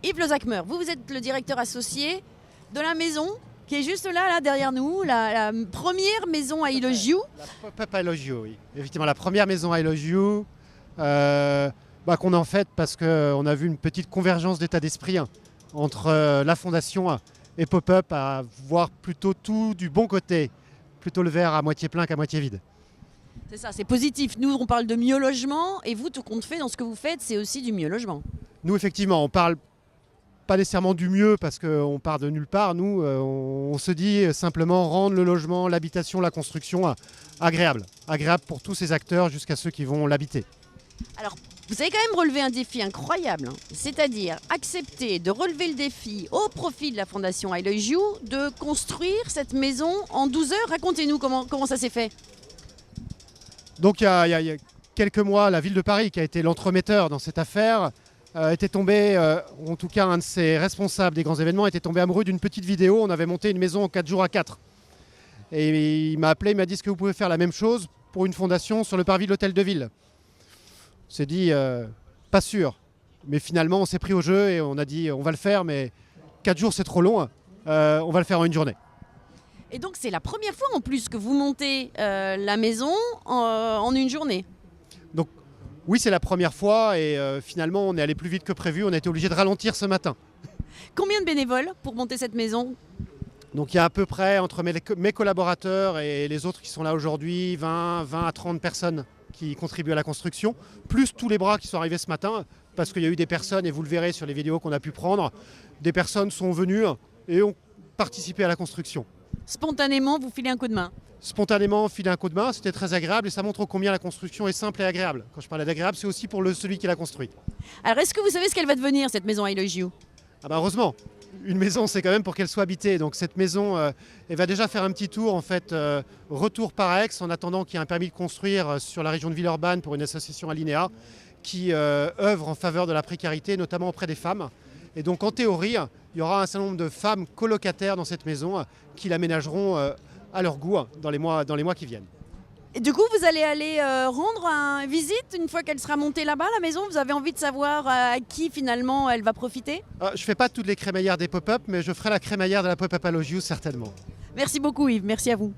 Yves Lezacmer, vous êtes le directeur associé de la maison qui est juste là derrière nous, la première maison I Love You. La pop-up I Love You, oui. Effectivement, la première maison I Love You qu'on a en fait parce qu'on a vu une petite convergence d'état d'esprit entre la fondation et Pop-up à voir plutôt tout du bon côté, plutôt le verre à moitié plein qu'à moitié vide. C'est ça, c'est positif. Nous, on parle de mieux logement et vous, tout compte fait, dans ce que vous faites, c'est aussi du mieux logement. Nous, effectivement, on parle pas nécessairement du mieux parce qu'on part de nulle part. Nous, on se dit simplement rendre le logement, l'habitation, la construction agréable. Agréable pour tous ces acteurs jusqu'à ceux qui vont l'habiter. Alors, vous avez quand même relevé un défi incroyable, c'est-à-dire accepter de relever le défi au profit de la fondation I Love You de construire cette maison en 12 heures. Racontez-nous comment ça s'est fait. Donc il y a quelques mois, la ville de Paris, qui a été l'entremetteur dans cette affaire, était tombé, en tout cas un de ses responsables des grands événements, était tombé amoureux d'une petite vidéo. On avait monté une maison en 4 jours à 4. Et il m'a appelé, il m'a dit, est-ce que vous pouvez faire la même chose pour une fondation sur le parvis de l'hôtel de ville? On s'est dit, pas sûr. Mais finalement, on s'est pris au jeu et on a dit, on va le faire, mais 4 jours, c'est trop long. On va le faire en une journée. Et donc, c'est la première fois en plus que vous montez la maison en une journée. Donc, oui, c'est la première fois et finalement, on est allé plus vite que prévu. On a été obligé de ralentir ce matin. Combien de bénévoles pour monter cette maison? Donc, il y a à peu près, entre mes collaborateurs et les autres qui sont là aujourd'hui, 20 à 30 personnes qui contribuent à la construction, plus tous les bras qui sont arrivés ce matin, parce qu'il y a eu des personnes, et vous le verrez sur les vidéos qu'on a pu prendre, des personnes sont venues et ont participé à la construction. Spontanément, vous filez un coup de main? Spontanément, filer un coup de main, c'était très agréable et ça montre combien la construction est simple et agréable. Quand je parlais d'agréable, c'est aussi pour celui qui l'a construite. Alors, est-ce que vous savez ce qu'elle va devenir, cette maison I Love You? Ah bah heureusement, une maison c'est quand même pour qu'elle soit habitée. Donc cette maison, elle va déjà faire un petit tour, en fait, retour par Aix, en attendant qu'il y ait un permis de construire sur la région de Villeurbanne pour une association Alinéa qui œuvre en faveur de la précarité, notamment auprès des femmes. Et donc en théorie, il y aura un certain nombre de femmes colocataires dans cette maison qui l'aménageront à leur goût dans les mois qui viennent. Et du coup, vous allez aller rendre une visite une fois qu'elle sera montée là-bas, la maison? Vous avez envie de savoir à qui finalement elle va profiter? Je ne fais pas toutes les crémaillères des pop-up, mais je ferai la crémaillère de la pop-up I Love You certainement. Merci beaucoup Yves, merci à vous.